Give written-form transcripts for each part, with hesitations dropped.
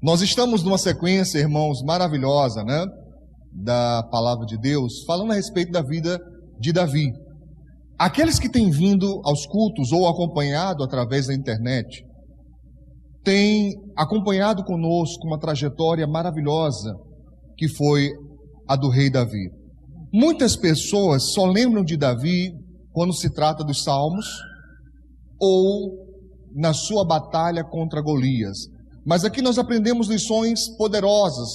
Nós estamos numa sequência, irmãos, maravilhosa, né? Da palavra de Deus, falando a respeito da vida de Davi. Aqueles que têm vindo aos cultos ou acompanhado através da internet, têm acompanhado conosco uma trajetória maravilhosa que foi a do rei Davi. Muitas pessoas só lembram de Davi quando se trata dos Salmos ou na sua batalha contra Golias. Mas aqui nós aprendemos lições poderosas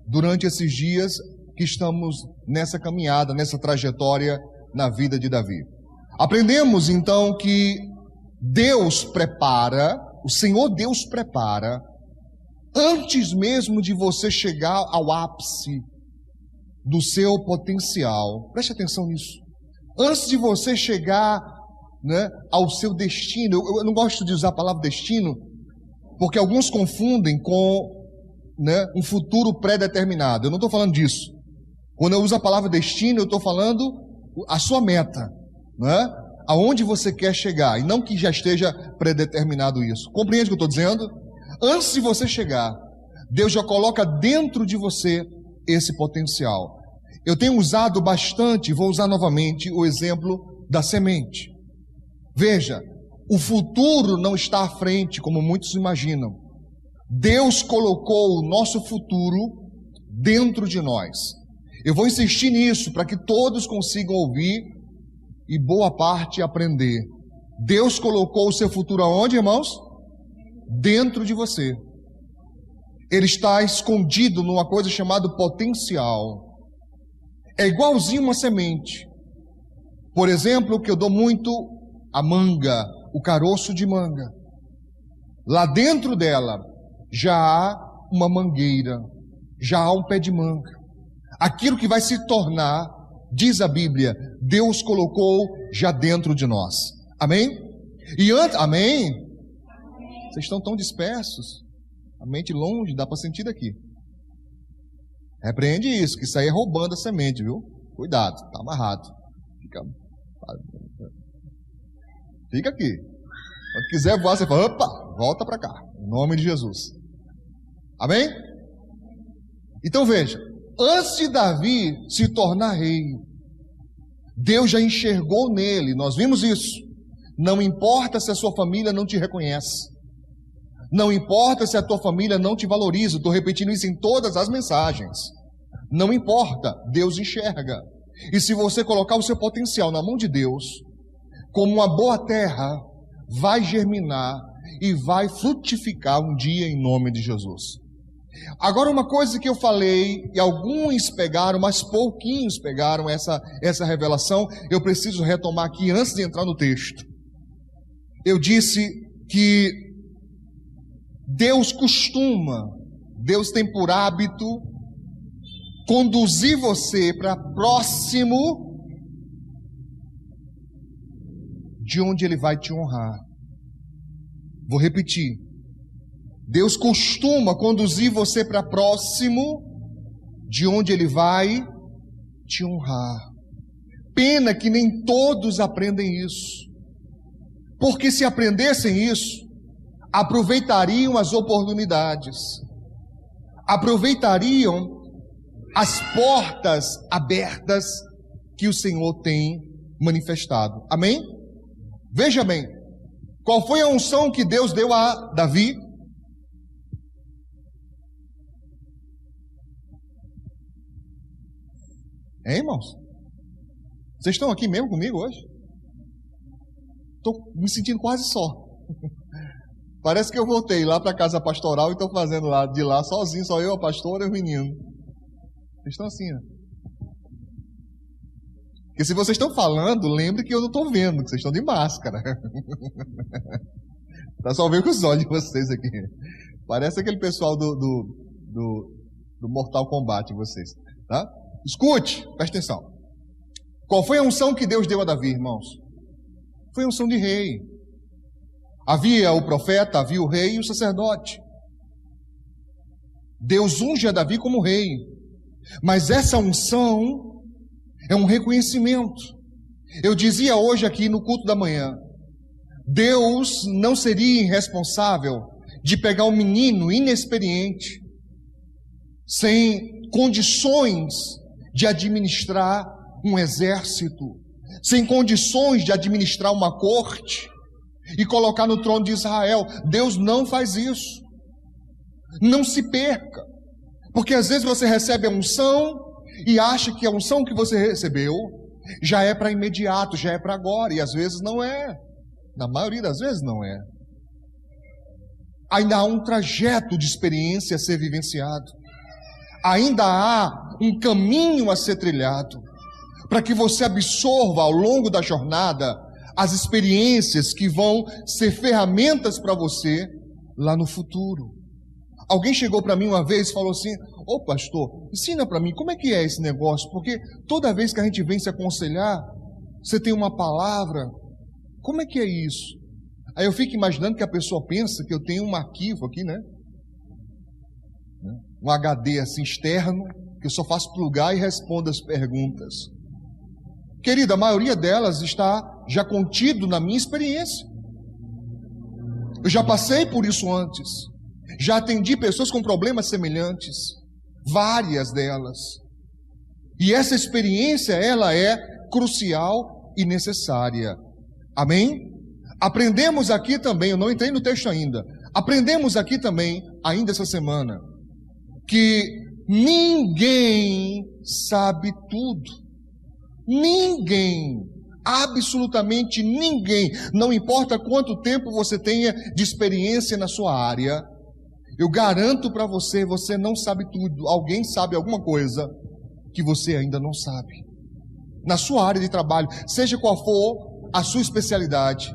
durante esses dias que estamos nessa caminhada, nessa trajetória na vida de Davi. Aprendemos então que Deus prepara, o Senhor Deus prepara, antes mesmo de você chegar ao ápice do seu potencial. Preste atenção nisso. Antes de você chegar, né, ao seu destino, eu não gosto de usar a palavra destino, porque alguns confundem com, né, um futuro pré-determinado. Eu não estou falando disso. Quando eu uso a palavra destino, eu estou falando a sua meta, né? Aonde você quer chegar, e não que já esteja predeterminado isso. Compreende o que eu estou dizendo? Antes de você chegar, Deus já coloca dentro de você esse potencial. Eu tenho usado bastante, vou usar novamente o exemplo da semente. Veja, o futuro não está à frente, como muitos imaginam. Deus colocou o nosso futuro dentro de nós. Eu vou insistir nisso para que todos consigam ouvir e boa parte aprender. Deus colocou o seu futuro aonde, irmãos? Dentro de você. Ele está escondido numa coisa chamada potencial. É igualzinho uma semente. Por exemplo, que eu dou muito, a manga, o caroço de manga. Lá dentro dela já há uma mangueira, já há um pé de manga. Aquilo que vai se tornar, diz a Bíblia, Deus colocou já dentro de nós. Amém? E antes, amém? Vocês estão tão dispersos, a mente longe, dá para sentir daqui. Repreende isso, que isso aí é roubando a semente, viu? Cuidado, está amarrado. Fica aqui. Quando quiser voar, você fala, opa, volta para cá, em nome de Jesus. Amém? Então veja, antes de Davi se tornar rei, Deus já enxergou nele, nós vimos isso. Não importa se a sua família não te reconhece. Não importa se a tua família não te valoriza. Estou repetindo isso em todas as mensagens. Não importa, Deus enxerga. E se você colocar o seu potencial na mão de Deus, como uma boa terra, vai germinar e vai frutificar um dia em nome de Jesus. Agora, uma coisa que eu falei, e alguns pegaram, mas pouquinhos pegaram essa revelação, eu preciso retomar aqui antes de entrar no texto. Eu disse que Deus tem por hábito conduzir você para próximo de onde Ele vai te honrar. Vou repetir. Deus costuma conduzir você para próximo de onde Ele vai te honrar. Pena que nem todos aprendem isso. Porque se aprendessem isso, aproveitariam as oportunidades, aproveitariam as portas abertas que o Senhor tem manifestado. Amém? Veja bem, qual foi a unção que Deus deu a Davi? Hein, irmãos? Vocês estão aqui mesmo comigo hoje? Estou me sentindo quase só. Parece que eu voltei lá para a casa pastoral e estou fazendo lá de lá sozinho, só eu, a pastora e o menino. Vocês estão assim, ó. Porque se vocês estão falando, lembre que eu não estou vendo, que vocês estão de máscara. Tá só vendo com os olhos de vocês aqui. Parece aquele pessoal do Mortal Kombat, vocês. Tá? Escute, preste atenção. Qual foi a unção que Deus deu a Davi, irmãos? Foi a unção de rei. Havia o profeta, havia o rei e o sacerdote. Deus unge a Davi como rei. Mas essa unção é um reconhecimento. Eu dizia hoje aqui no culto da manhã, Deus não seria irresponsável de pegar um menino inexperiente, sem condições de administrar um exército, sem condições de administrar uma corte e colocar no trono de Israel. Deus não faz isso. Não se perca, porque às vezes você recebe a unção e acha que a unção que você recebeu já é para imediato, já é para agora, e às vezes não é. Na maioria das vezes não é. Ainda há um trajeto de experiência a ser vivenciado. Ainda há um caminho a ser trilhado, para que você absorva ao longo da jornada as experiências que vão ser ferramentas para você lá no futuro. Alguém chegou para mim uma vez e falou assim: ô pastor, ensina para mim como é que é esse negócio, porque toda vez que a gente vem se aconselhar, você tem uma palavra, como é que é isso? Aí eu fico imaginando que a pessoa pensa que eu tenho um arquivo aqui, né? Um HD assim externo, que eu só faço plugar e respondo as perguntas. Querida, a maioria delas está já contido na minha experiência. Eu já passei por isso antes. Já atendi pessoas com problemas semelhantes, várias delas. E essa experiência, ela é crucial e necessária. Amém? Aprendemos aqui também, eu não entrei no texto ainda, aprendemos aqui também, ainda essa semana, que ninguém sabe tudo. Ninguém, absolutamente ninguém, não importa quanto tempo você tenha de experiência na sua área, eu garanto para você, você não sabe tudo. Alguém sabe alguma coisa que você ainda não sabe. Na sua área de trabalho, seja qual for a sua especialidade,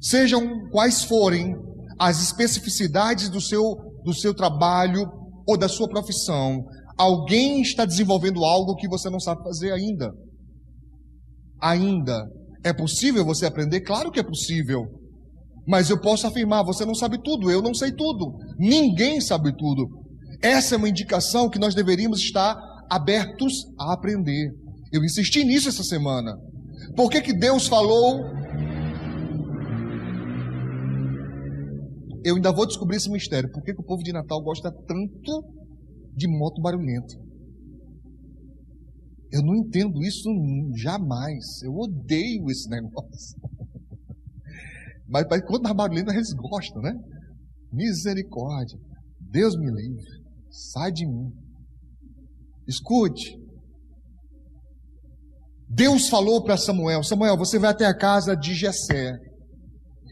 sejam quais forem as especificidades do seu trabalho ou da sua profissão, alguém está desenvolvendo algo que você não sabe fazer ainda. Ainda. É possível você aprender? Claro que é possível. Mas eu posso afirmar, você não sabe tudo, eu não sei tudo. Ninguém sabe tudo. Essa é uma indicação que nós deveríamos estar abertos a aprender. Eu insisti nisso essa semana. Por que Deus falou? Eu ainda vou descobrir esse mistério. Por que o povo de Natal gosta tanto de moto barulhenta? Eu não entendo isso jamais. Eu odeio esse negócio. Mas quando dá barulhenta eles gostam, né? Misericórdia. Deus me livre. Sai de mim. Escute. Deus falou para Samuel: Samuel, você vai até a casa de Jessé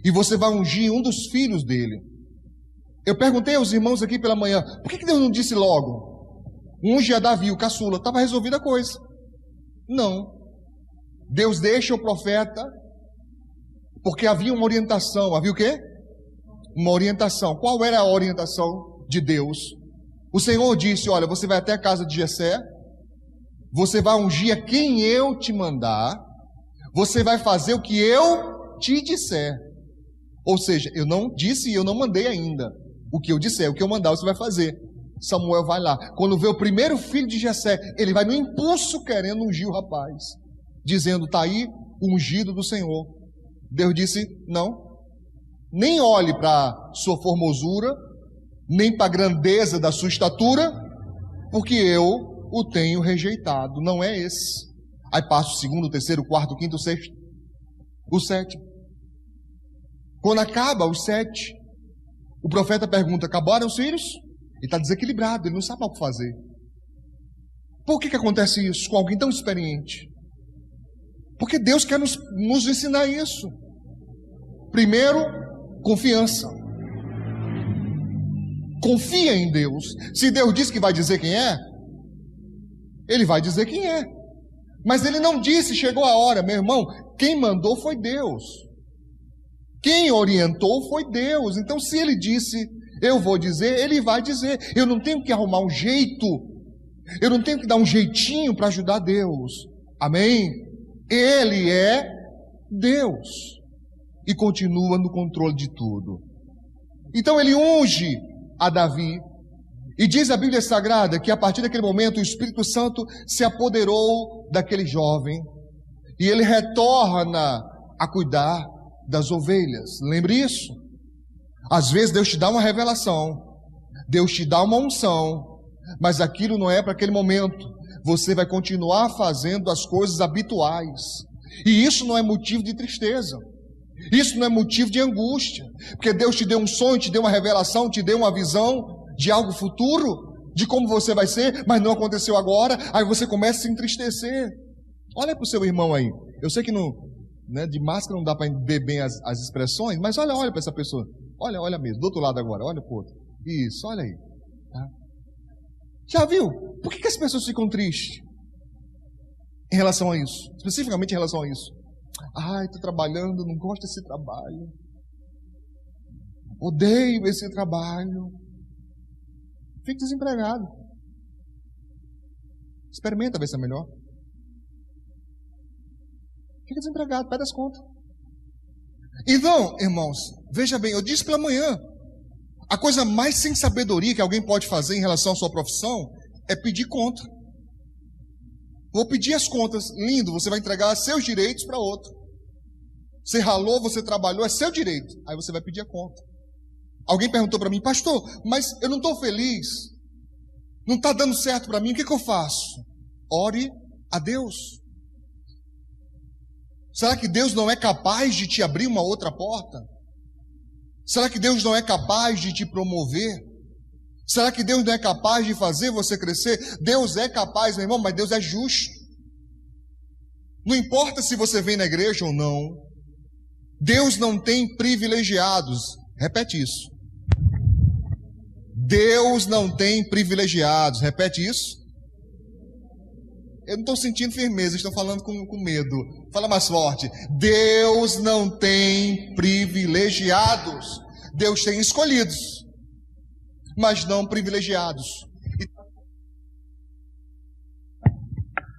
e você vai ungir um dos filhos dele. Eu perguntei aos irmãos aqui pela manhã, por que Deus não disse logo? Unge a Davi, o caçula, estava resolvida a coisa. Não. Deus deixa o profeta, porque havia uma orientação. Havia o quê? Uma orientação. Qual era a orientação de Deus? O Senhor disse: olha, você vai até a casa de Jessé, você vai ungir a quem eu te mandar, você vai fazer o que eu te disser. Ou seja, eu não disse e eu não mandei ainda. O que eu disser, o que eu mandar, você vai fazer. Samuel vai lá. Quando vê o primeiro filho de Jessé, ele vai no impulso querendo ungir o rapaz, dizendo: está aí o ungido do Senhor. Deus disse: não. Nem olhe para sua formosura, nem para a grandeza da sua estatura, porque eu o tenho rejeitado. Não é esse. Aí passa o segundo, o terceiro, o quarto, o quinto, o sexto, o sétimo. Quando acaba os 7, o profeta pergunta: acabaram os filhos? Ele está desequilibrado, ele não sabe o que fazer. Por que acontece isso com alguém tão experiente? Porque Deus quer nos ensinar isso. Primeiro, confiança. Confia em Deus. Se Deus diz que vai dizer quem é, Ele vai dizer quem é. Mas Ele não disse, chegou a hora, meu irmão. Quem mandou foi Deus. Quem orientou foi Deus. Então, se Ele disse, eu vou dizer, Ele vai dizer. Eu não tenho que arrumar um jeito, eu não tenho que dar um jeitinho para ajudar Deus. Amém? Ele é Deus e continua no controle de tudo. Então Ele unge a Davi, e diz a Bíblia Sagrada que a partir daquele momento o Espírito Santo se apoderou daquele jovem e ele retorna a cuidar das ovelhas. Lembre isso? Às vezes Deus te dá uma revelação, Deus te dá uma unção, mas aquilo não é para aquele momento. Você vai continuar fazendo as coisas habituais. E isso não é motivo de tristeza. Isso não é motivo de angústia. Porque Deus te deu um sonho, te deu uma revelação, te deu uma visão de algo futuro, de como você vai ser, mas não aconteceu agora. Aí você começa a se entristecer. Olha para o seu irmão aí. Eu sei que não, né, de máscara não dá para ver bem as expressões, mas olha para essa pessoa. Olha mesmo, do outro lado agora, olha para o outro. Isso, olha aí. Tá? Já viu? Por que as pessoas ficam tristes em relação a isso? Especificamente em relação a isso. Ai, estou trabalhando, não gosto desse trabalho. Odeio esse trabalho. Fique desempregado. Experimenta ver se é melhor. Fica desempregado, pede as contas. Então, irmãos, veja bem, eu disse pela manhã, a coisa mais sem sabedoria que alguém pode fazer em relação à sua profissão é pedir conta. Vou pedir as contas, lindo, você vai entregar seus direitos para outro. Você ralou, você trabalhou, é seu direito. Aí você vai pedir a conta. Alguém perguntou para mim, pastor, mas eu não estou feliz, não está dando certo para mim, o que eu faço? Ore a Deus. Será que Deus não é capaz de te abrir uma outra porta? Será que Deus não é capaz de te promover? Será que Deus não é capaz de fazer você crescer? Deus é capaz, meu irmão, mas Deus é justo. Não importa se você vem na igreja ou não. Deus não tem privilegiados. Repete isso. Deus não tem privilegiados. Repete isso. Eu não estou sentindo firmeza, estão falando com medo. Fala mais forte. Deus não tem privilegiados. Deus tem escolhidos, mas não privilegiados.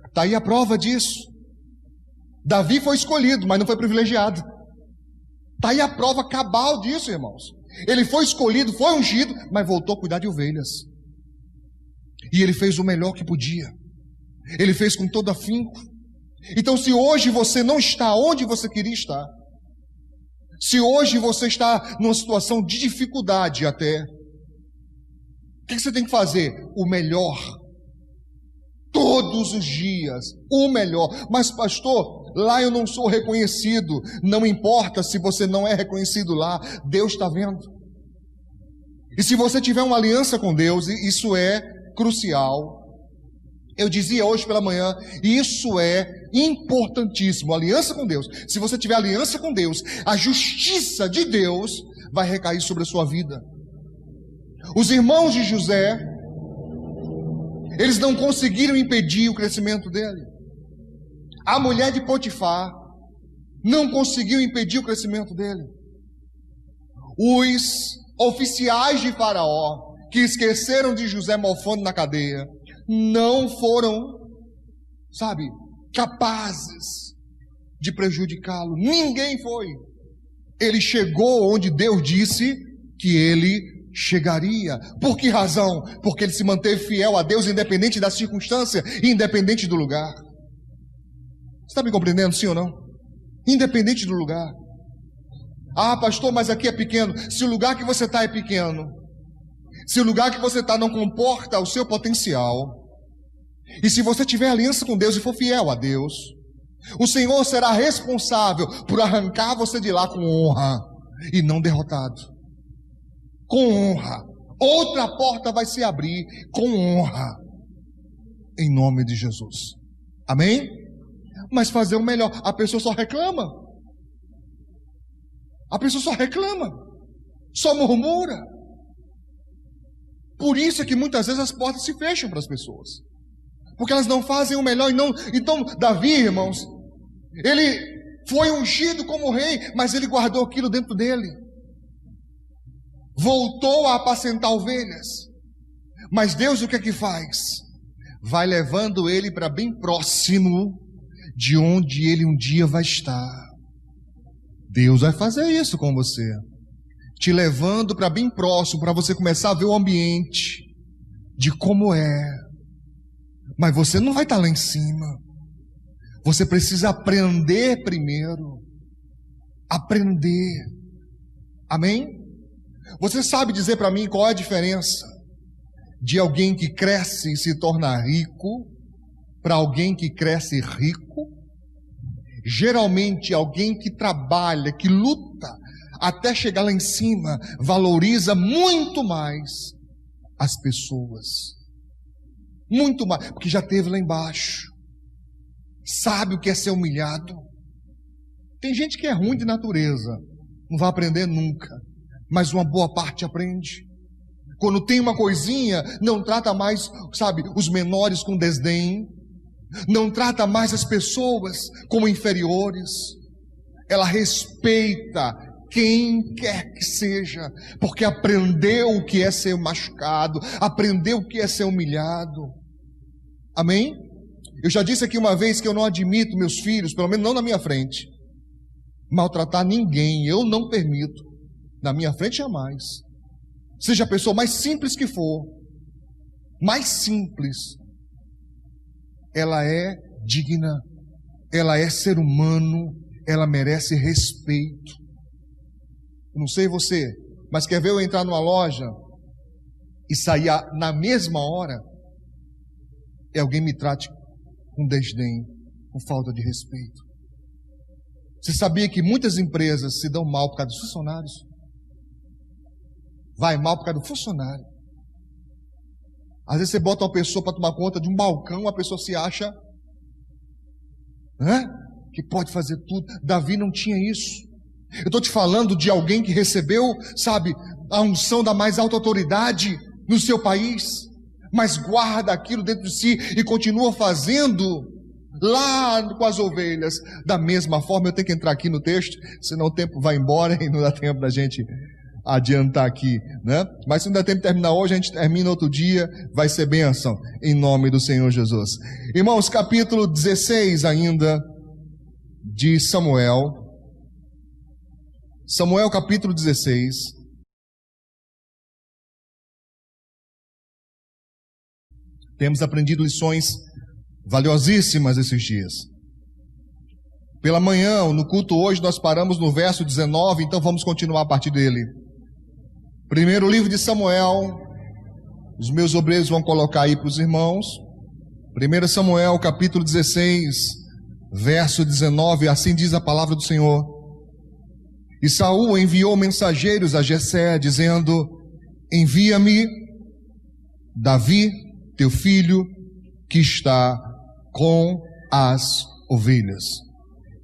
Está aí a prova disso. Davi foi escolhido, mas não foi privilegiado. Está aí a prova cabal disso, irmãos. Ele foi escolhido, foi ungido, mas voltou a cuidar de ovelhas. E ele fez o melhor que podia. Ele fez com todo afinco. Então, se hoje você não está onde você queria estar, se hoje você está numa situação de dificuldade até, o que você tem que fazer? O melhor. Todos os dias, o melhor. Mas pastor, lá eu não sou reconhecido. Não importa se você não é reconhecido lá, Deus está vendo. E se você tiver uma aliança com Deus, isso é crucial. Eu dizia hoje pela manhã, isso é importantíssimo, aliança com Deus. Se você tiver aliança com Deus, a justiça de Deus vai recair sobre a sua vida. Os irmãos de José, eles não conseguiram impedir o crescimento dele. A mulher de Potifar não conseguiu impedir o crescimento dele. Os oficiais de Faraó, que esqueceram de José mofando na cadeia, não foram, capazes de prejudicá-lo. Ninguém foi. Ele chegou onde Deus disse que ele chegaria. Por que razão? Porque ele se manteve fiel a Deus, independente da circunstância e independente do lugar. Você está me compreendendo, sim ou não? Independente do lugar. Ah, pastor, mas aqui é pequeno. Se o lugar que você está é pequeno, se o lugar que você está não comporta o seu potencial, e se você tiver aliança com Deus e for fiel a Deus, o Senhor será responsável por arrancar você de lá com honra e não derrotado. Com honra. Outra porta vai se abrir com honra, em nome de Jesus. Amém? Mas fazer o melhor. A pessoa só reclama. A pessoa só reclama. Só murmura. Por isso é que muitas vezes as portas se fecham para as pessoas, porque elas não fazem o melhor. Então Davi, irmãos, ele foi ungido como rei, mas ele guardou aquilo dentro dele. Voltou a apacentar ovelhas. Mas Deus o que é que faz? Vai levando ele para bem próximo de onde ele um dia vai estar. Deus vai fazer isso com você, te levando para bem próximo, para você começar a ver o ambiente de como é. Mas você não vai estar lá em cima. Você precisa aprender primeiro. Aprender. Amém? Você sabe dizer para mim qual é a diferença de alguém que cresce e se torna rico para alguém que cresce rico? Geralmente, alguém que trabalha, que luta até chegar lá em cima, valoriza muito mais as pessoas. Muito mais, porque já esteve lá embaixo. Sabe o que é ser humilhado. Tem gente que é ruim de natureza, não vai aprender nunca, mas uma boa parte aprende. Quando tem uma coisinha, não trata mais, sabe, os menores com desdém, não trata mais as pessoas como inferiores. Ela respeita quem quer que seja, porque aprendeu o que é ser machucado, aprendeu o que é ser humilhado. Amém? Eu já disse aqui uma vez que eu não admito meus filhos, pelo menos não na minha frente, maltratar ninguém. Eu não permito, na minha frente jamais. Seja a pessoa mais simples que for, mais simples, ela é digna, ela é ser humano, ela merece respeito. Eu não sei você, mas quer ver eu entrar numa loja e sair na mesma hora e alguém me trate com desdém, com falta de respeito? Você sabia que muitas empresas se dão mal por causa dos funcionários? Vai mal por causa do funcionário. Às vezes você bota uma pessoa para tomar conta de um balcão, a pessoa se acha que pode fazer tudo. Davi não tinha isso. Eu estou te falando de alguém que recebeu, sabe, a unção da mais alta autoridade no seu país, mas guarda aquilo dentro de si e continua fazendo lá com as ovelhas. Da mesma forma, eu tenho que entrar aqui no texto, senão o tempo vai embora e não dá tempo da gente adiantar aqui, né? Mas se não der tempo de terminar hoje, a gente termina outro dia, vai ser bênção, em nome do Senhor Jesus. Irmãos, capítulo 16 ainda de Samuel. Samuel capítulo 16. Temos aprendido lições valiosíssimas esses dias. Pela manhã, no culto hoje, nós paramos no verso 19, então vamos continuar a partir dele. Primeiro livro de Samuel, os meus obreiros vão colocar aí para os irmãos. 1 Samuel capítulo 16, verso 19, assim diz a palavra do Senhor. E Saul enviou mensageiros a Jessé, dizendo: envia-me Davi, teu filho, que está com as ovelhas.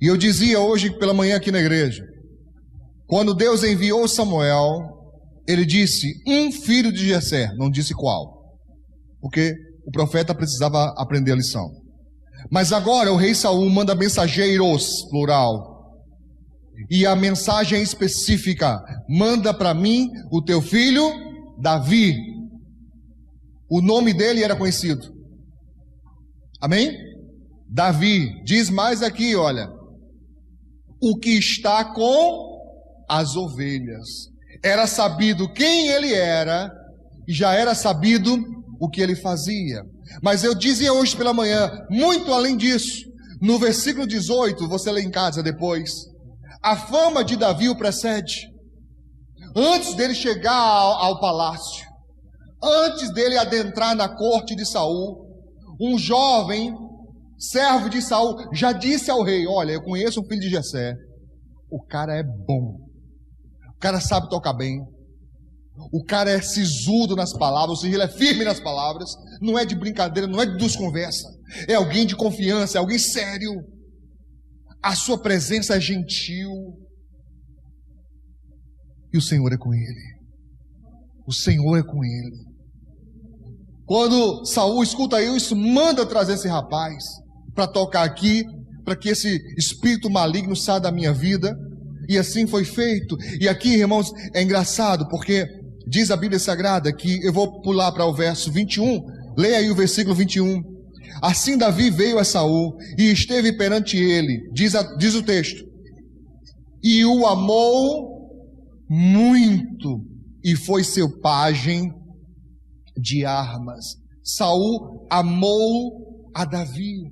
E eu dizia hoje pela manhã aqui na igreja, quando Deus enviou Samuel, ele disse um filho de Jessé, não disse qual, porque o profeta precisava aprender a lição. Mas agora o rei Saul manda mensageiros, plural, e a mensagem é específica: manda para mim o teu filho Davi. O nome dele era conhecido. Amém? Davi. Diz mais aqui, olha, o que está com as ovelhas. Era sabido quem ele era e já era sabido o que ele fazia. Mas eu dizia hoje pela manhã, muito além disso, no versículo 18, você lê em casa depois, a fama de Davi o precede. Antes dele chegar ao palácio, antes dele adentrar na corte de Saul, um jovem servo de Saul já disse ao rei: olha, eu conheço um filho de Jessé, o cara é bom, o cara sabe tocar bem, o cara é sisudo nas palavras, ou seja, ele é firme nas palavras, não é de brincadeira, não é de desconversa, é alguém de confiança, é alguém sério, a sua presença é gentil, e o Senhor é com ele. O Senhor é com ele. Quando Saul escuta isso, manda trazer esse rapaz para tocar aqui, para que esse espírito maligno saia da minha vida. E assim foi feito. E aqui, irmãos, é engraçado, porque diz a Bíblia Sagrada que, eu vou pular para o verso 21, leia aí o versículo 21. Assim Davi veio a Saul e esteve perante ele, diz o texto, e o amou muito, e foi seu pajem de armas. Saul amou a Davi.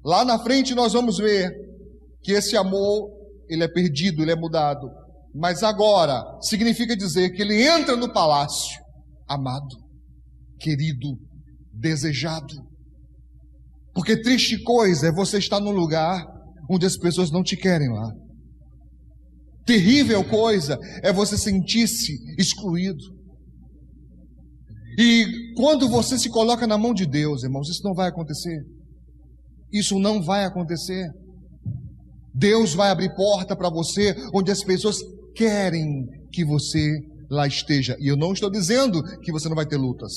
Lá na frente nós vamos ver que esse amor, ele é perdido, ele é mudado. Mas agora significa dizer que ele entra no palácio, amado, querido, desejado. Porque triste coisa é você estar num lugar onde as pessoas não te querem lá. Terrível coisa é você sentir-se excluído. E quando você se coloca na mão de Deus, irmãos, isso não vai acontecer. Isso não vai acontecer. Deus vai abrir porta para você onde as pessoas querem que você lá esteja. E eu não estou dizendo que você não vai ter lutas.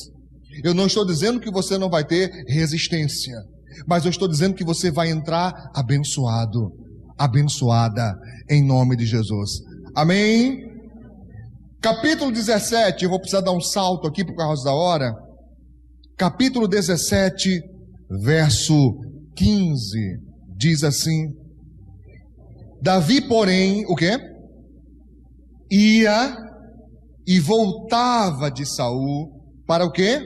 Eu não estou dizendo que você não vai ter resistência. Mas eu estou dizendo que você vai entrar abençoado, abençoada, em nome de Jesus. Amém? Capítulo 17, eu vou precisar dar um salto aqui por causa da hora. Capítulo 17, verso 15, diz assim: Davi, porém, o quê? Ia e voltava de Saul para o quê?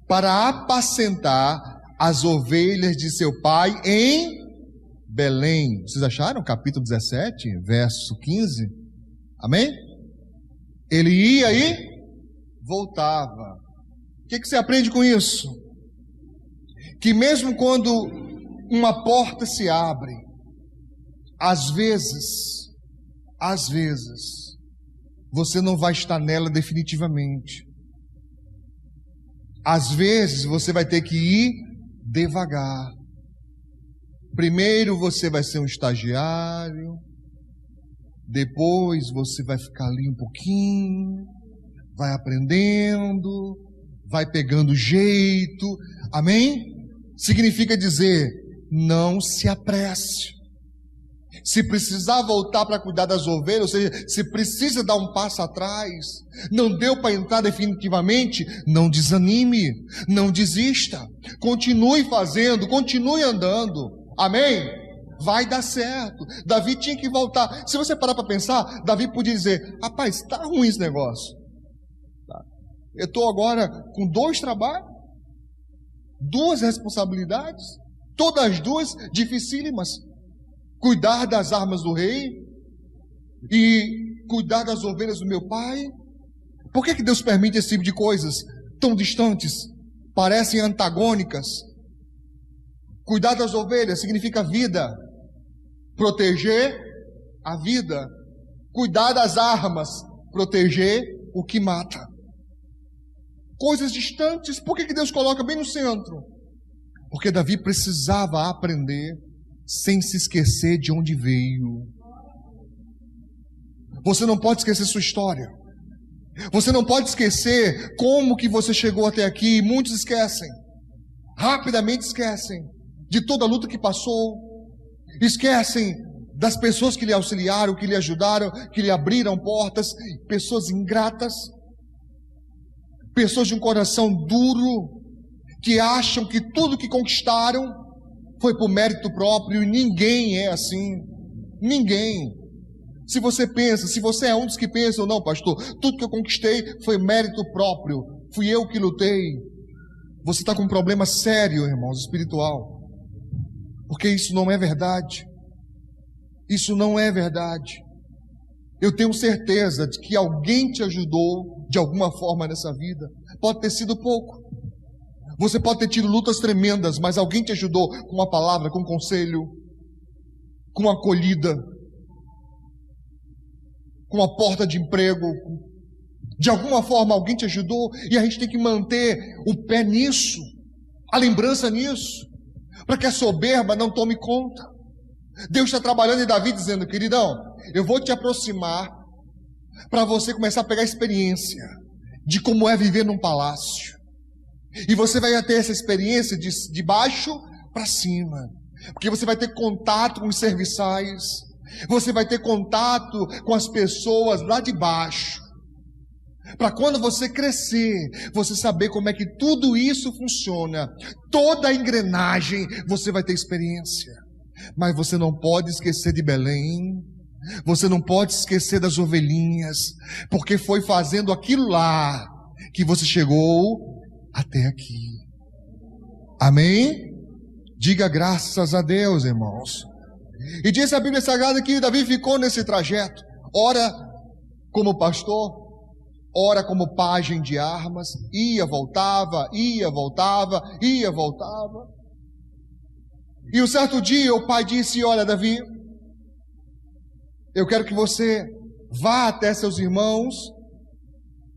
Para apacentar as ovelhas de seu pai em Belém. Vocês acharam? Capítulo 17, verso 15. Amém? Ele ia e voltava. O que você aprende com isso? Que mesmo quando uma porta se abre, às vezes, você não vai estar nela definitivamente. Às vezes você vai ter que ir devagar. Primeiro você vai ser um estagiário, depois você vai ficar ali um pouquinho, vai aprendendo, vai pegando jeito. Amém? Significa dizer, não se apresse. Se precisar voltar para cuidar das ovelhas, ou seja, se precisa dar um passo atrás, não deu para entrar definitivamente, não desanime, não desista, continue fazendo, continue andando. Amém? Vai dar certo. Davi tinha que voltar. Se você parar para pensar, Davi podia dizer: rapaz, está ruim esse negócio. Eu estou agora com 2 trabalhos, 2 responsabilidades, todas as 2 dificílimas. Cuidar das armas do rei e cuidar das ovelhas do meu pai. Por que Deus permite esse tipo de coisas tão distantes? Parecem antagônicas. Cuidar das ovelhas significa vida. Proteger a vida. Cuidar das armas. Proteger o que mata. Coisas distantes. Por que Deus coloca bem no centro? Porque Davi precisava aprender sem se esquecer de onde veio. Você não pode esquecer sua história. Você não pode esquecer como que você chegou até aqui. Muitos esquecem. Rapidamente esquecem de toda a luta que passou. Esquecem das pessoas que lhe auxiliaram, que lhe ajudaram, que lhe abriram portas. Pessoas ingratas. Pessoas de um coração duro, que acham que tudo que conquistaram foi por mérito próprio, e ninguém é assim. Ninguém. Se você pensa, se você é um dos que pensam, não, pastor, tudo que eu conquistei foi mérito próprio, fui eu que lutei. Você está com um problema sério, irmãos, espiritual. Porque isso não é verdade. Isso não é verdade. Eu tenho certeza de que alguém te ajudou de alguma forma nessa vida. Pode ter sido pouco. Você pode ter tido lutas tremendas, mas alguém te ajudou com uma palavra, com um conselho, com uma acolhida, com uma porta de emprego. De alguma forma alguém te ajudou, e a gente tem que manter o pé nisso, a lembrança nisso, para que a soberba não tome conta. Deus está trabalhando em Davi dizendo: queridão, eu vou te aproximar para você começar a pegar experiência de como é viver num palácio. E você vai ter essa experiência de baixo para cima. Porque você vai ter contato com os serviçais. Você vai ter contato com as pessoas lá de baixo. Para quando você crescer, você saber como é que tudo isso funciona. Toda a engrenagem, você vai ter experiência. Mas você não pode esquecer de Belém. Você não pode esquecer das ovelhinhas. Porque foi fazendo aquilo lá que você chegou até aqui. Amém? Diga graças a Deus, irmãos. E diz a Bíblia Sagrada que Davi ficou nesse trajeto. ora como pastor, ora como pajem de armas, ia, voltava, ia, voltava, ia, voltava. E um certo dia o pai disse: olha, Davi, eu quero que você vá até seus irmãos.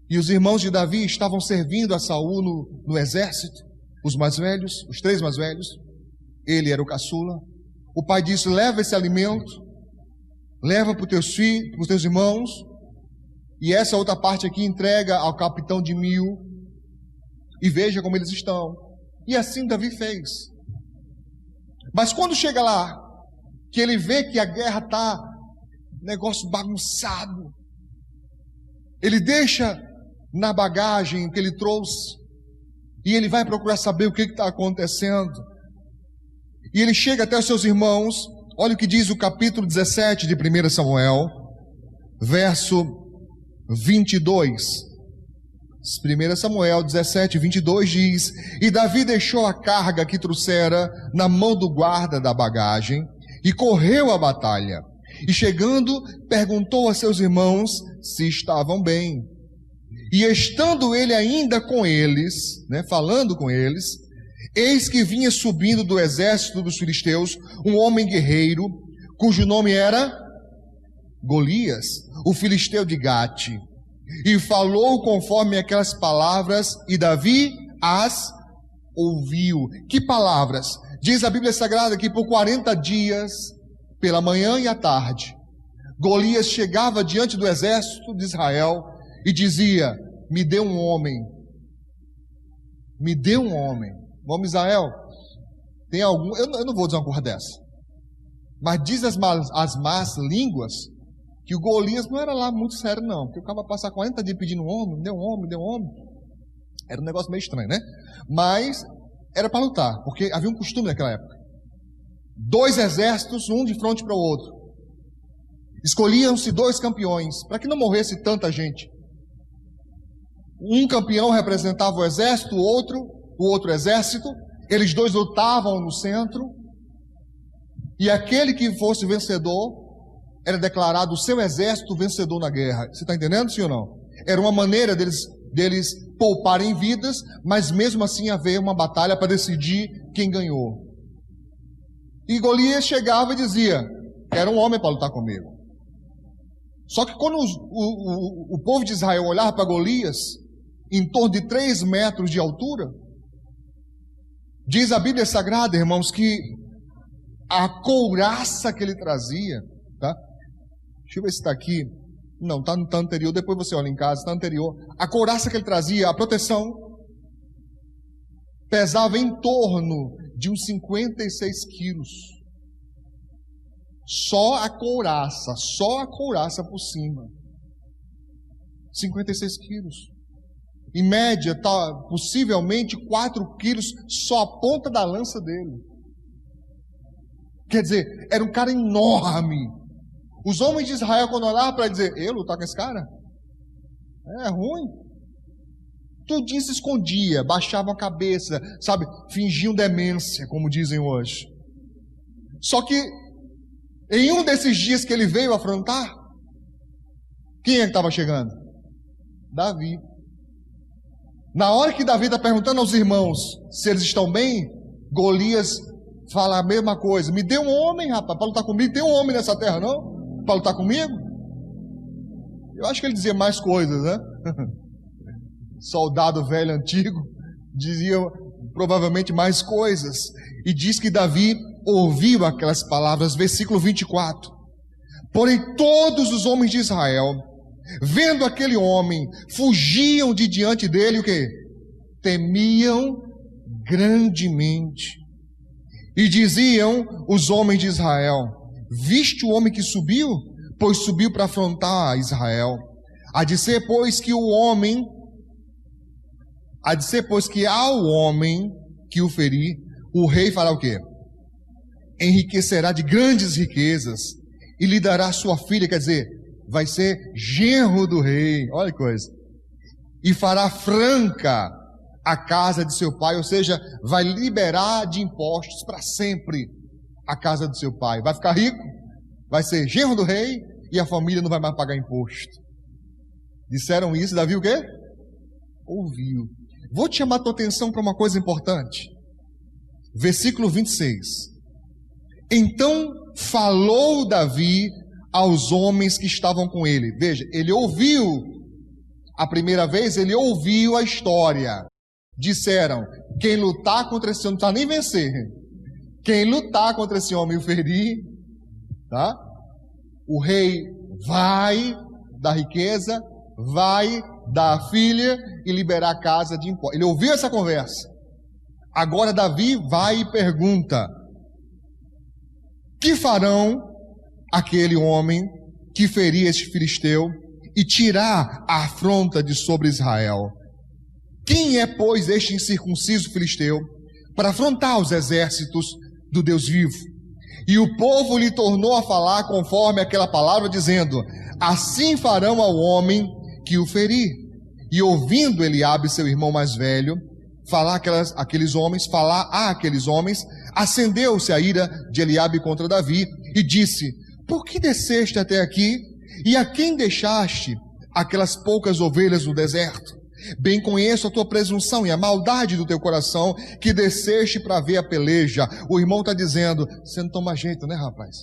E os irmãos de Davi estavam servindo a Saul no exército, os mais velhos, os 3 mais velhos. Ele era o caçula. O pai disse: leva esse alimento, leva para os teus filhos, para os teus irmãos, e essa outra parte aqui entrega ao capitão de 1000, e veja como eles estão. E assim Davi fez. Mas quando chega lá, que ele vê que a guerra está negócio bagunçado, ele deixa na bagagem que ele trouxe, e ele vai procurar saber o que está acontecendo. E ele chega até os seus irmãos. Olha o que diz o capítulo 17 de 1 Samuel, verso 22. 1 Samuel 17, 22 diz: e Davi deixou a carga que trouxera na mão do guarda da bagagem e correu à batalha. E chegando, perguntou a seus irmãos se estavam bem. E estando ele ainda com eles, falando com eles, eis que vinha subindo do exército dos filisteus um homem guerreiro, cujo nome era Golias, o filisteu de Gate. E falou conforme aquelas palavras, e Davi as ouviu. Que palavras? Diz a Bíblia Sagrada que por 40 dias, pela manhã e à tarde, Golias chegava diante do exército de Israel e dizia: me dê um homem. Me dê um homem. Vamos, Israel, tem algum... Eu não vou dizer uma coisa dessa. Mas diz as más línguas que o Golias não era lá muito sério, não. Porque o cara vai passar 40 dias pedindo um homem, me dê um homem, me dê um homem. Era um negócio meio estranho, né? Mas era para lutar, porque havia um costume naquela época. 2 exércitos, um de frente para o outro. Escolhiam-se 2 campeões, para que não morresse tanta gente. Um campeão representava o exército, o outro exército. Eles 2 lutavam no centro. E aquele que fosse vencedor era declarado o seu exército vencedor na guerra. Você está entendendo, sim ou não? Era uma maneira deles pouparem vidas, mas mesmo assim haver uma batalha para decidir quem ganhou. E Golias chegava e dizia: quero um homem para lutar comigo. Só que quando o povo de Israel olhava para Golias, em torno de 3 metros de altura, diz a Bíblia Sagrada, irmãos, que a couraça que ele trazia, tá? Deixa eu ver se está aqui. Não, está no anterior, depois você olha em casa, está anterior. A couraça que ele trazia, a proteção, pesava em torno de uns 56 quilos. Só a couraça por cima. 56 quilos. Em média, possivelmente 4 quilos só a ponta da lança dele. Quer dizer, era um cara enorme. Os homens de Israel, quando olhavam para dizer: eu lutar com esse cara? É ruim. Tudinho se escondia, baixavam a cabeça, sabe? Fingiam demência, como dizem hoje. Só que, em um desses dias que ele veio afrontar, quem é que estava chegando? Davi. Na hora que Davi está perguntando aos irmãos se eles estão bem, Golias fala a mesma coisa: me dê um homem, rapaz, para lutar comigo. Tem um homem nessa terra, não? Para lutar comigo? Eu acho que ele dizia mais coisas, né? Soldado velho antigo dizia provavelmente mais coisas. E diz que Davi ouviu aquelas palavras, versículo 24. Porém todos os homens de Israel, vendo aquele homem, fugiam de diante dele, o quê? Temiam grandemente. E diziam os homens de Israel: viste o homem que subiu? Pois subiu para afrontar Israel. Há de ser, pois, que ao homem que o ferir, o rei fará o quê? Enriquecerá de grandes riquezas e lhe dará sua filha, quer dizer, vai ser genro do rei. Olha que coisa. E fará franca a casa de seu pai, ou seja, vai liberar de impostos para sempre a casa do seu pai. Vai ficar rico, vai ser genro do rei e a família não vai mais pagar imposto. Disseram isso, Davi o quê? Ouviu. Vou te chamar a tua atenção para uma coisa importante. Versículo 26. Então falou Davi aos homens que estavam com ele. Veja, ele ouviu. A primeira vez ele ouviu a história. Disseram, quem lutar contra esse homem não está nem vencer. Quem lutar contra esse homem e o ferir, tá? O rei vai dar riqueza, vai dar a filha e liberar a casa de impostos. Ele ouviu essa conversa. Agora Davi vai e pergunta: que farão aquele homem que ferir este filisteu e tirar a afronta de sobre Israel? Quem é, pois, este incircunciso filisteu para afrontar os exércitos do Deus vivo? E o povo lhe tornou a falar conforme aquela palavra, dizendo: assim farão ao homem que o ferir. E ouvindo Eliabe, seu irmão mais velho, falar a aqueles homens, acendeu-se a ira de Eliabe contra Davi e disse: por que desceste até aqui? E a quem deixaste aquelas poucas ovelhas no deserto? Bem conheço a tua presunção e a maldade do teu coração, que desceste para ver a peleja. O irmão está dizendo: você não toma jeito, né, rapaz?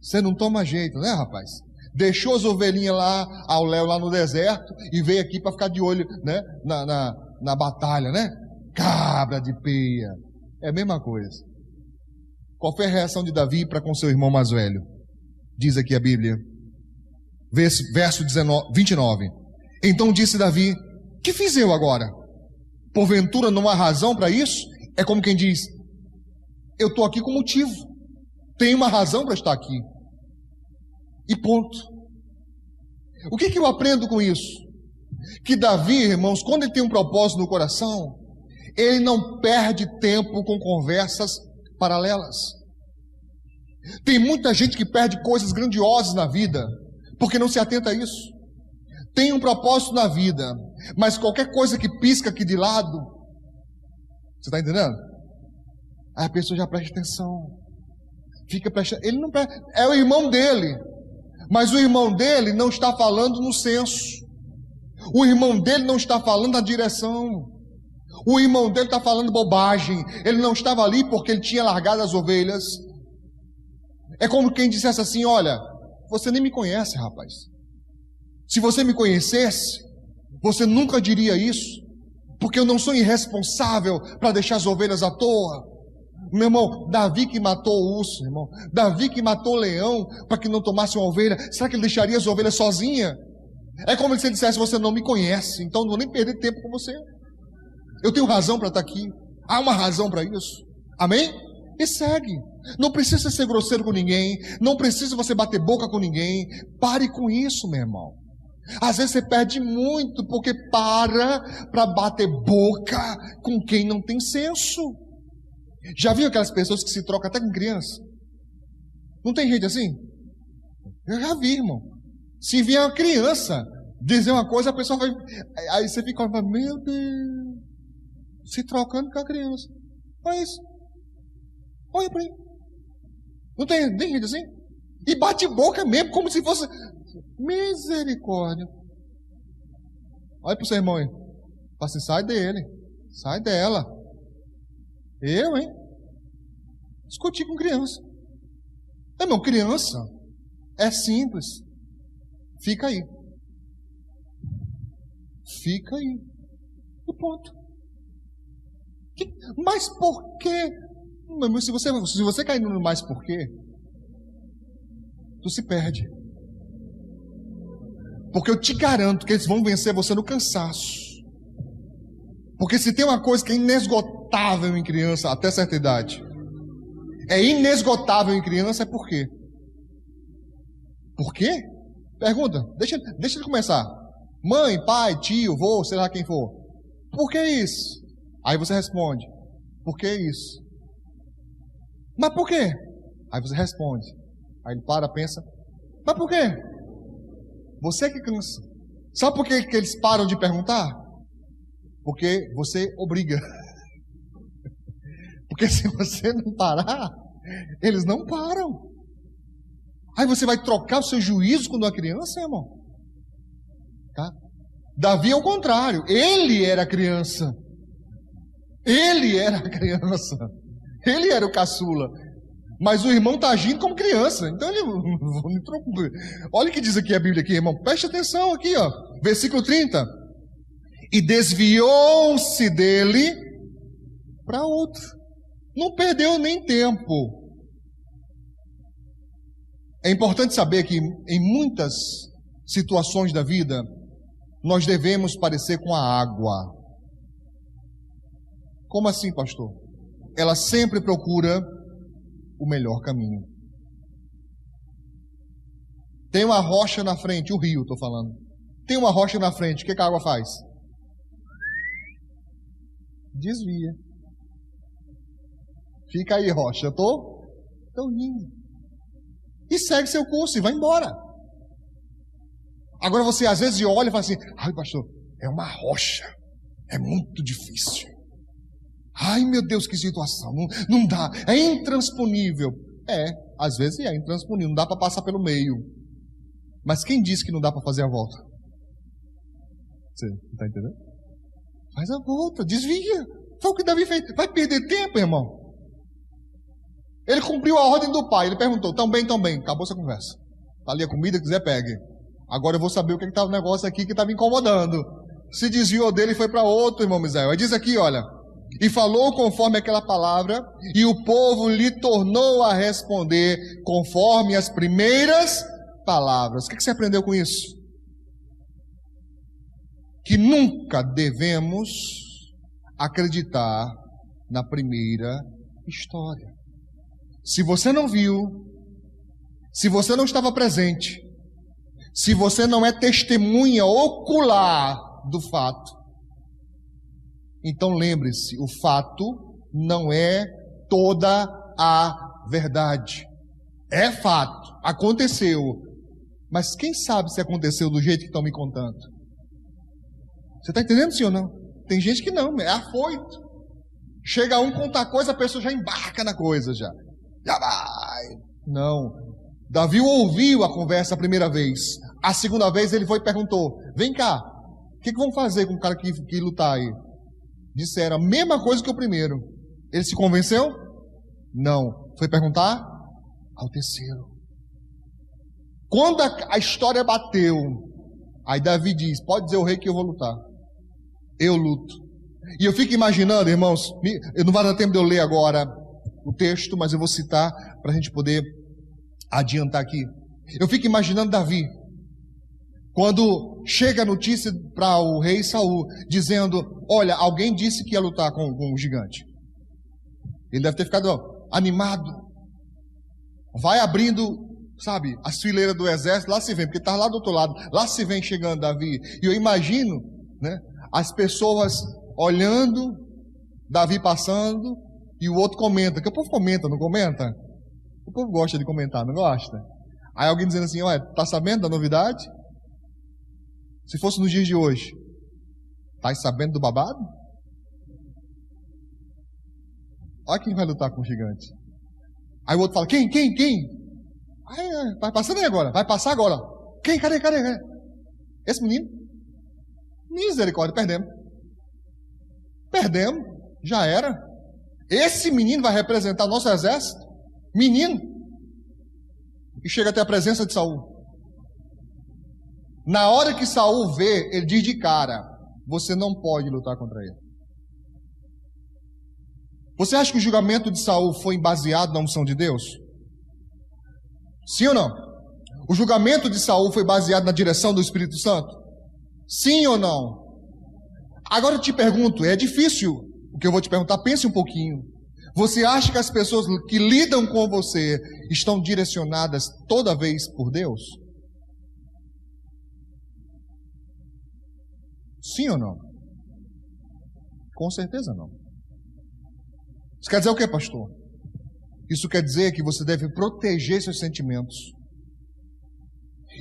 Você não toma jeito, né, rapaz? Deixou as ovelhinhas lá, ao léu lá no deserto, e veio aqui para ficar de olho, né, na batalha, né? Cabra de peia. É a mesma coisa. Qual foi a reação de Davi para com seu irmão mais velho? Diz aqui a Bíblia. Verso 29. Então disse Davi: que fiz eu agora? Porventura não há razão para isso? É como quem diz: eu estou aqui com motivo. Tem uma razão para estar aqui. E ponto. O que eu aprendo com isso? Que Davi, irmãos, quando ele tem um propósito no coração, ele não perde tempo com conversas paralelas. Tem muita gente que perde coisas grandiosas na vida porque não se atenta a isso. Tem um propósito na vida, mas qualquer coisa que pisca aqui de lado, você está entendendo? Aí a pessoa já presta atenção. Fica prestando. Ele não presta. É o irmão dele. Mas o irmão dele não está falando no senso. O irmão dele não está falando na direção. O irmão dele está falando bobagem. Ele não estava ali porque ele tinha largado as ovelhas. É como quem dissesse assim: olha, você nem me conhece, rapaz. Se você me conhecesse, você nunca diria isso, porque eu não sou irresponsável para deixar as ovelhas à toa. Meu irmão, Davi que matou o urso, irmão, Davi que matou o leão para que não tomasse uma ovelha, será que ele deixaria as ovelhas sozinha? É como se ele dissesse: você não me conhece, então não vou nem perder tempo com você. Eu tenho razão para estar aqui. Há uma razão para isso. Amém? E segue. Não precisa ser grosseiro com ninguém, não precisa você bater boca com ninguém. Pare com isso, meu irmão. Às vezes você perde muito porque para bater boca com quem não tem senso. Já viu aquelas pessoas que se trocam até com criança? Não tem gente assim? Eu já vi, irmão. Se vier uma criança dizer uma coisa, a pessoa vai... Aí você fica olhando: meu Deus, se trocando com a criança. Olha isso. Olha para aí. Não tem gente assim? E bate boca mesmo, como se fosse... Misericórdia. Olha para o seu irmão aí. Fala assim: sai dele, sai dela. Eu, hein? Discutir com criança. Irmão, criança é simples. Fica aí. Fica aí. E ponto. Mas por quê? Se você cair no mais por quê, tu se perde. Porque eu te garanto que eles vão vencer você no cansaço. Porque se tem uma coisa que é inesgotável em criança até certa idade, é inesgotável em criança, é por quê? Por quê? Pergunta, deixa ele começar. Mãe, pai, tio, vô, sei lá quem for. Por que isso? Aí você responde: por que isso? Mas por quê? Aí você responde. Aí ele para, pensa: mas por quê? Você que cansa. Sabe por que eles param de perguntar? Porque você obriga. Porque se você não parar, eles não param. Aí você vai trocar o seu juízo com uma criança, irmão? Tá? Davi é o contrário. Ele era criança. Ele era a criança. Ele era o caçula. Mas o irmão está agindo como criança. Então ele... Olha o que diz aqui a Bíblia, aqui, irmão. Preste atenção aqui, ó. Versículo 30. E desviou-se dele para outro. Não perdeu nem tempo. É importante saber que em muitas situações da vida, nós devemos parecer com a água. Como assim, pastor? Ela sempre procura o melhor caminho. Tem uma rocha na frente, o rio, estou falando. Tem uma rocha na frente, o que a água faz? Desvia. Fica aí, rocha, eu estou indo. E segue seu curso e vai embora. Agora você às vezes olha e fala assim: ai, pastor, é uma rocha, é muito difícil. Ai, meu Deus, que situação, não dá, é intransponível. Às vezes é intransponível, não dá para passar pelo meio. Mas quem disse que não dá para fazer a volta? Você está entendendo? Faz a volta, desvia. Foi o que Davi fez. Vai perder tempo, irmão. Ele cumpriu a ordem do pai. Ele perguntou: tão bem. Acabou essa conversa. Está ali a comida, quiser pegue. Agora eu vou saber o que está o negócio aqui que está me incomodando. Se desviou dele e foi para outro, irmão Misael. Aí diz aqui, olha: e falou conforme aquela palavra, e o povo lhe tornou a responder conforme as primeiras palavras. O que você aprendeu com isso? Que nunca devemos acreditar na primeira história. Se você não viu, se você não estava presente, se você não é testemunha ocular do fato, então lembre-se, o fato não é toda a verdade. É fato, aconteceu. Mas quem sabe se aconteceu do jeito que estão me contando? Você está entendendo, sim ou não? Tem gente que não, é afoito. Chega um contar coisa, a pessoa já embarca na coisa, já vai. Não. Davi ouviu a conversa a primeira vez. A segunda vez ele foi e perguntou: vem cá, o que vão fazer com o cara que lutar aí? Disseram a mesma coisa que o primeiro. Ele se convenceu? Não. Foi perguntar ao terceiro. Quando a história bateu, aí Davi diz: pode dizer ao rei que eu vou lutar. Eu luto. E eu fico imaginando, irmãos, não vai dar tempo de eu ler agora o texto, mas eu vou citar para a gente poder adiantar aqui. Eu fico imaginando Davi, quando chega a notícia para o rei Saul, dizendo: olha, alguém disse que ia lutar com o gigante. Ele deve ter ficado animado. Vai abrindo, sabe, as fileiras do exército, lá se vem, porque está lá do outro lado, lá se vem chegando Davi. E eu imagino, né, as pessoas olhando, Davi passando, e o outro comenta, que o povo comenta, não comenta? O povo gosta de comentar, não gosta? Aí alguém dizendo assim: olha, tá sabendo da novidade? Se fosse nos dias de hoje, tá sabendo do babado? Olha quem vai lutar com o gigante. Aí o outro fala: quem? Aí, vai passando aí agora, vai passar agora. Quem? Cadê? Esse menino? Misericórdia, perdemos, já era. Esse menino vai representar nosso exército? Menino. E chega até a presença de Saul. Na hora que Saul vê, ele diz de cara: você não pode lutar contra ele. Você acha que o julgamento de Saul foi baseado na unção de Deus? Sim ou não? O julgamento de Saul foi baseado na direção do Espírito Santo? Sim ou não? Agora eu te pergunto, é difícil o que eu vou te perguntar, pense um pouquinho. Você acha que as pessoas que lidam com você estão direcionadas toda vez por Deus? Sim ou não? Com certeza não. Isso quer dizer o que, pastor? Isso quer dizer que você deve proteger seus sentimentos.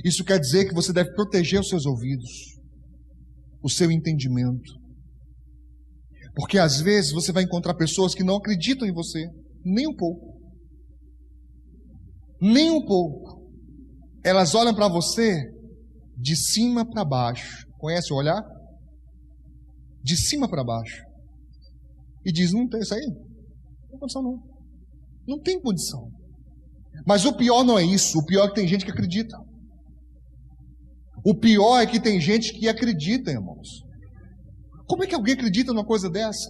Isso quer dizer que você deve proteger os seus ouvidos, o seu entendimento. Porque às vezes você vai encontrar pessoas que não acreditam em você, nem um pouco. Nem um pouco. elas olham para você de cima para baixo. Conhece o olhar? De cima para baixo. E diz, não tem isso aí? Não tem condição não. Não tem condição. Mas o pior não é isso. O pior é que tem gente que acredita. O pior é que tem gente que acredita, irmãos. Como é que alguém acredita numa coisa dessa?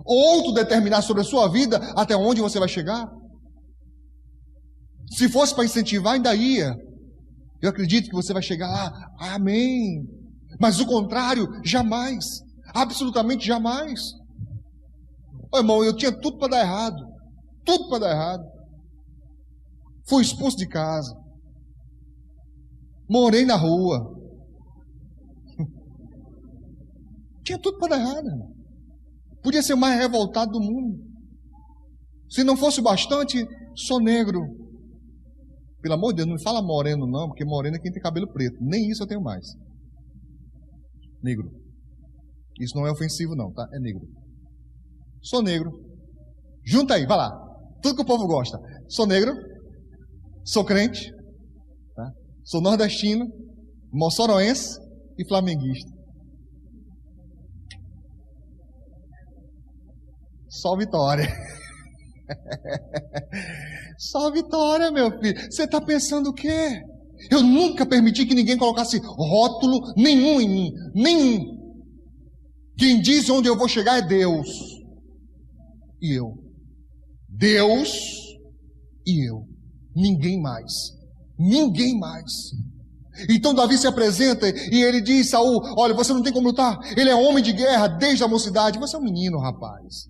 Ou determinar sobre a sua vida até onde você vai chegar? Se fosse para incentivar, ainda ia. Eu acredito que você vai chegar lá. Amém. Mas o contrário, jamais. Absolutamente jamais. Ô, irmão, eu tinha tudo para dar errado. Tudo para dar errado. Fui expulso de casa. Morei na rua. Tinha tudo para dar errado, irmão. Podia ser o mais revoltado do mundo. Se não fosse o bastante, sou negro. Pelo amor de Deus, não me fala moreno não, porque moreno é quem tem cabelo preto. Nem isso eu tenho mais. Negro. Isso não é ofensivo não, tá? É negro. Sou negro. Junta aí, vai lá. Tudo que o povo gosta. Sou negro. Sou crente. Tá? Sou nordestino. Moçoroense e flamenguista. Só vitória. Só vitória, meu filho. Você está pensando o quê? Eu nunca permiti que ninguém colocasse rótulo nenhum em mim. Nenhum. Quem diz onde eu vou chegar é Deus. E eu. Deus e eu. Ninguém mais. Ninguém mais. Então Davi se apresenta e ele diz, Saul, olha, você não tem como lutar. Ele é homem de guerra desde a mocidade. Você é um menino, rapaz.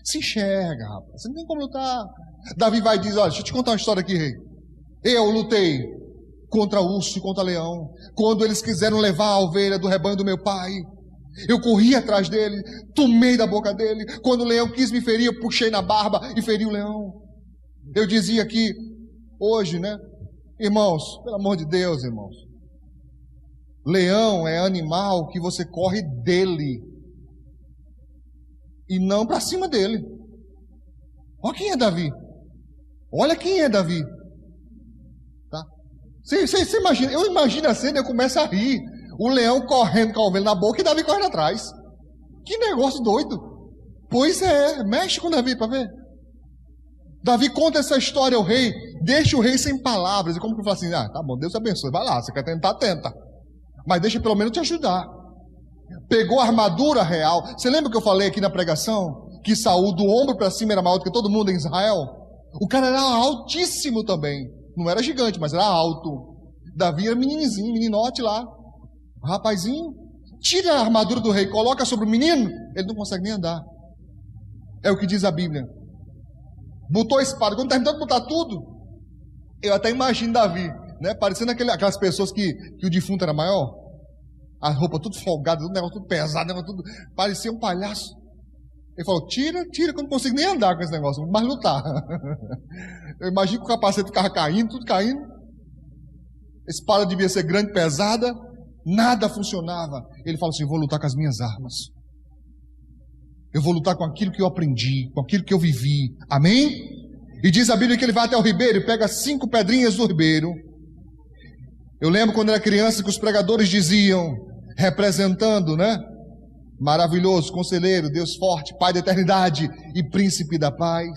Se enxerga, rapaz. Você não tem como lutar. Davi vai e diz, olha, deixa eu te contar uma história aqui, rei. Eu lutei contra urso e contra leão. Quando eles quiseram levar a ovelha do rebanho do meu pai, eu corri atrás dele, tomei da boca dele. Quando o leão quis me ferir, eu puxei na barba e feri o leão. Eu dizia aqui, hoje, né? Irmãos, pelo amor de Deus, irmãos. Leão é animal que você corre dele. E não para cima dele. Olha quem é Davi. Olha quem é Davi. Tá? Você imagina, eu imagino a cena e eu começo a rir. O leão correndo com a ovelha na boca e Davi correndo atrás. Que negócio doido. Pois é, mexe com Davi para ver. Davi conta essa história ao rei, deixa o rei sem palavras. E como que eu falo assim, tá bom, Deus abençoe, vai lá, você quer tentar, tenta. Mas deixa pelo menos te ajudar. Pegou a armadura real. Você lembra que eu falei aqui na pregação? Que Saul do ombro para cima era maior do que todo mundo em Israel? O cara era altíssimo também. Não era gigante, mas era alto. Davi era meninozinho, meninote lá. Rapazinho. Tira a armadura do rei, coloca sobre o menino, ele não consegue nem andar. É o que diz a Bíblia. Botou a espada. Quando terminou de botar tudo, eu até imagino Davi, né? Parecendo aquelas pessoas que o defunto era maior. A roupa tudo folgada, tudo negócio tudo pesado, negócio tudo, parecia um palhaço. Ele falou, tira, que eu não consigo nem andar com esse negócio, mas lutar. Eu imagino que o capacete ficava caindo, tudo caindo. A espada devia ser grande, pesada, nada funcionava. Ele falou assim, vou lutar com as minhas armas. Eu vou lutar com aquilo que eu aprendi, com aquilo que eu vivi. Amém? E diz a Bíblia que ele vai até o ribeiro e pega 5 pedrinhas do ribeiro. Eu lembro quando era criança que os pregadores diziam, representando, né? Maravilhoso, conselheiro, Deus forte, Pai da eternidade e príncipe da paz.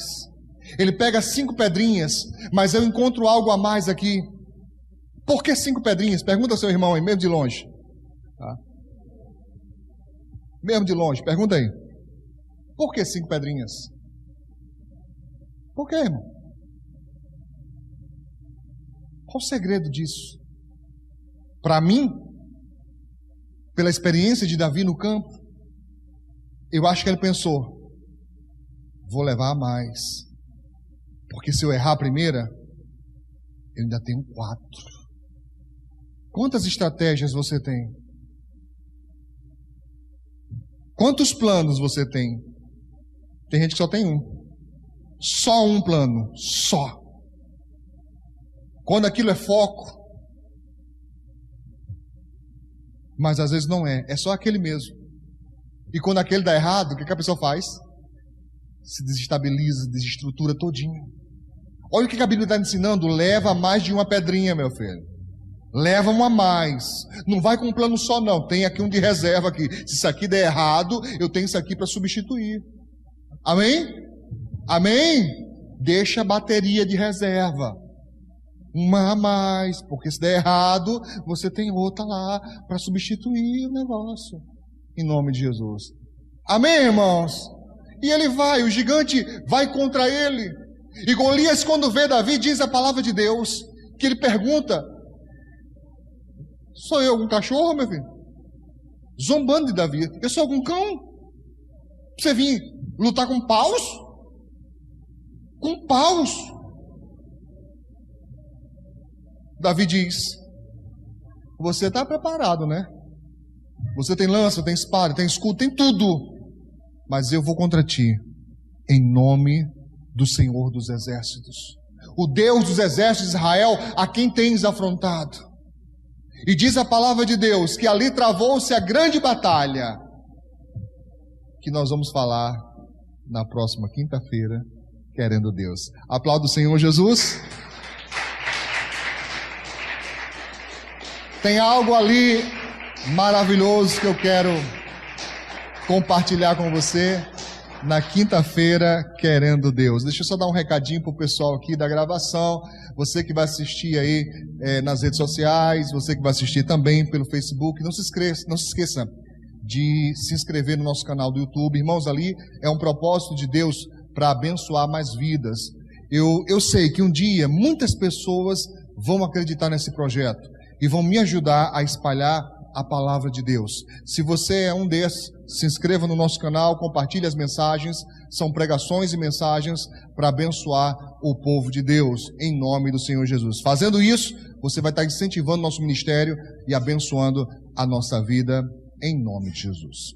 Ele pega 5 pedrinhas, mas eu encontro algo a mais aqui. Por que 5 pedrinhas? Pergunta ao seu irmão aí, mesmo de longe. Tá? Mesmo de longe, pergunta aí. Por que 5 pedrinhas? Por que, irmão? Qual o segredo disso? Para mim, pela experiência de Davi no campo, eu acho que ele pensou, vou levar mais. Porque se eu errar a primeira, eu ainda tenho 4. Quantas estratégias você tem? Quantos planos você tem? Tem gente que só tem um. Só um plano. Só. Quando aquilo é foco. Mas às vezes não é. É só aquele mesmo. E quando aquele dá errado, o que a pessoa faz? Se desestabiliza, desestrutura todinho. Olha o que a Bíblia está ensinando. Leva mais de uma pedrinha, meu filho. Leva uma a mais. Não vai com um plano só, não. Tem aqui um de reserva aqui. Se isso aqui der errado, eu tenho isso aqui para substituir. Amém? Amém? Deixa a bateria de reserva. Uma a mais. Porque se der errado, você tem outra lá para substituir o negócio. Em nome de Jesus. Amém, irmãos? E ele vai, o gigante vai contra ele. E Golias, quando vê Davi, diz a palavra de Deus, que ele pergunta: sou eu algum cachorro, meu filho? Zombando de Davi. Eu sou algum cão? Você vir lutar com paus? Com paus? Davi diz: você está preparado, né? Você tem lança, tem espada, tem escudo, tem tudo. Mas eu vou contra ti, em nome do Senhor dos Exércitos, o Deus dos exércitos de Israel, a quem tens afrontado. E diz a palavra de Deus que ali travou-se a grande batalha, que nós vamos falar na próxima quinta-feira, querendo Deus. Aplauda o Senhor Jesus. Tem algo ali maravilhoso que eu quero compartilhar com você na quinta-feira, querendo Deus. Deixa eu só dar um recadinho para o pessoal aqui da gravação. Você que vai assistir aí nas redes sociais, você que vai assistir também pelo Facebook, não se esqueça de se inscrever no nosso canal do YouTube. Irmãos, ali é um propósito de Deus para abençoar mais vidas. Eu sei que um dia muitas pessoas vão acreditar nesse projeto e vão me ajudar a espalhar a palavra de Deus. Se você é um desses, se inscreva no nosso canal, compartilhe as mensagens. São pregações e mensagens para abençoar o povo de Deus, em nome do Senhor Jesus. Fazendo isso, você vai estar incentivando nosso ministério e abençoando a nossa vida, em nome de Jesus.